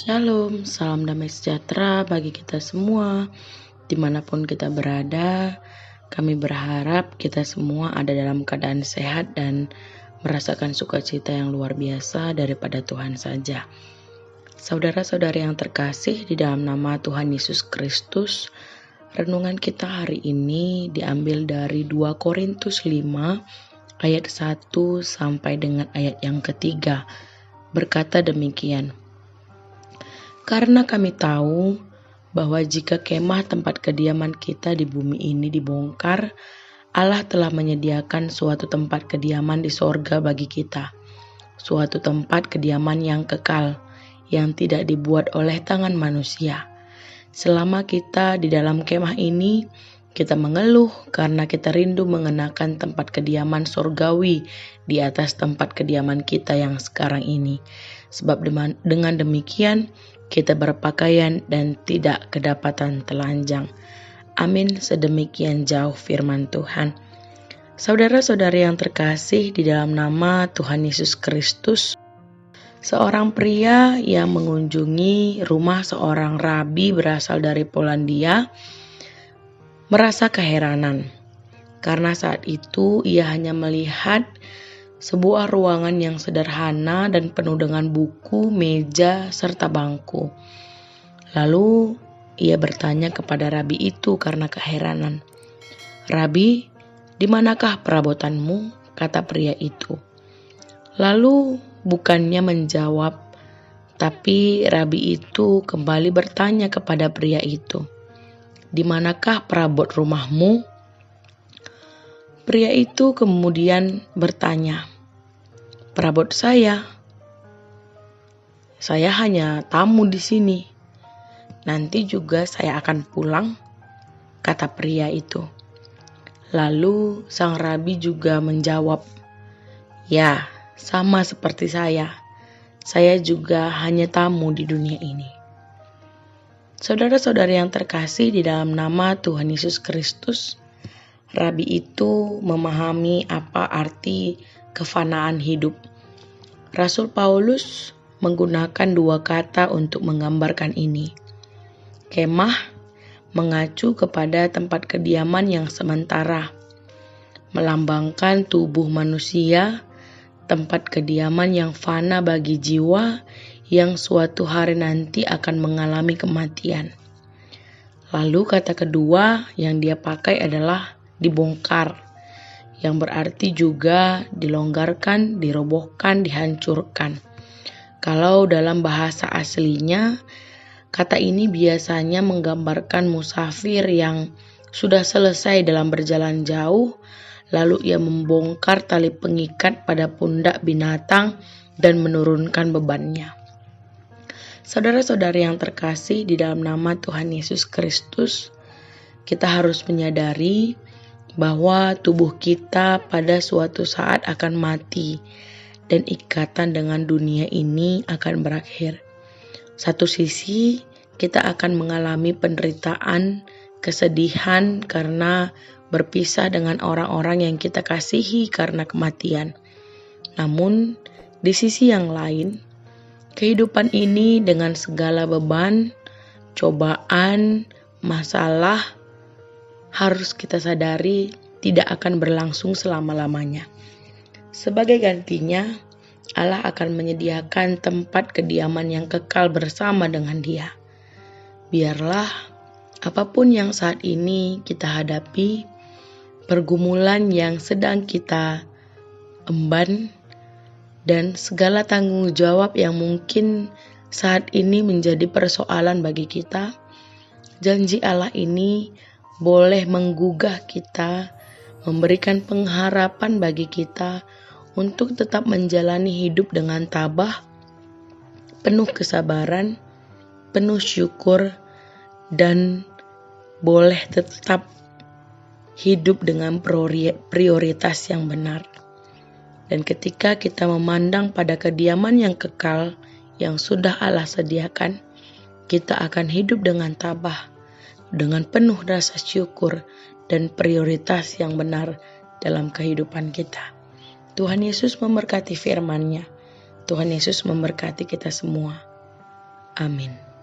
Shalom, salam damai sejahtera bagi kita semua, dimanapun kita berada. Kami berharap kita semua ada dalam keadaan sehat dan merasakan sukacita yang luar biasa daripada Tuhan saja. Saudara-saudari yang terkasih di dalam nama Tuhan Yesus Kristus, renungan kita hari ini diambil dari 2 Korintus 5 ayat 1 sampai dengan ayat yang ketiga. Berkata demikian: Karena kami tahu bahwa jika kemah tempat kediaman kita di bumi ini dibongkar, Allah telah menyediakan suatu tempat kediaman di sorga bagi kita, suatu tempat kediaman yang kekal, yang tidak dibuat oleh tangan manusia. Selama kita di dalam kemah ini, kita mengeluh karena kita rindu mengenakan tempat kediaman sorgawi di atas tempat kediaman kita yang sekarang ini. Sebab dengan demikian, kita berpakaian dan tidak kedapatan telanjang. Amin. Sedemikian jauh firman Tuhan. Saudara-saudari yang terkasih di dalam nama Tuhan Yesus Kristus, seorang pria yang mengunjungi rumah seorang rabi berasal dari Polandia merasa keheranan karena saat itu ia hanya melihat sebuah ruangan yang sederhana dan penuh dengan buku, meja, serta bangku. Lalu ia bertanya kepada rabi itu karena keheranan. "Rabi, di manakah perabotanmu?" kata pria itu. Lalu bukannya menjawab, tapi rabi itu kembali bertanya kepada pria itu, "Di manakah perabot rumahmu?" Pria itu kemudian bertanya, "Perabot saya hanya tamu di sini. Nanti juga saya akan pulang," kata pria itu. Lalu sang rabi juga menjawab, "Ya, sama seperti saya juga hanya tamu di dunia ini." Saudara-saudari yang terkasih di dalam nama Tuhan Yesus Kristus, rabi itu memahami apa arti kefanaan hidup. Rasul Paulus menggunakan 2 kata untuk menggambarkan ini. Kemah mengacu kepada tempat kediaman yang sementara, melambangkan tubuh manusia, tempat kediaman yang fana bagi jiwa yang suatu hari nanti akan mengalami kematian. Lalu kata kedua yang dia pakai adalah dibongkar, yang berarti juga dilonggarkan, dirobohkan, dihancurkan. Kalau dalam bahasa aslinya, kata ini biasanya menggambarkan musafir yang sudah selesai dalam berjalan jauh, lalu ia membongkar tali pengikat pada pundak binatang dan menurunkan bebannya. Saudara-saudari yang terkasih di dalam nama Tuhan Yesus Kristus, kita harus menyadari bahwa tubuh kita pada suatu saat akan mati dan ikatan dengan dunia ini akan berakhir. Satu sisi kita akan mengalami penderitaan, kesedihan karena berpisah dengan orang-orang yang kita kasihi karena kematian. Namun di sisi yang lain, kehidupan ini dengan segala beban, cobaan, masalah, harus kita sadari tidak akan berlangsung selama-lamanya. Sebagai gantinya, Allah akan menyediakan tempat kediaman yang kekal bersama dengan Dia. Biarlah apapun yang saat ini kita hadapi, pergumulan yang sedang kita emban, dan segala tanggung jawab yang mungkin saat ini menjadi persoalan bagi kita, janji Allah ini boleh menggugah kita, memberikan pengharapan bagi kita untuk tetap menjalani hidup dengan tabah, penuh kesabaran, penuh syukur, dan boleh tetap hidup dengan prioritas yang benar. Dan ketika kita memandang pada kediaman yang kekal yang sudah Allah sediakan, kita akan hidup dengan tabah, dengan penuh rasa syukur dan prioritas yang benar dalam kehidupan kita. Tuhan Yesus memberkati firman-Nya. Tuhan Yesus memberkati kita semua. Amin.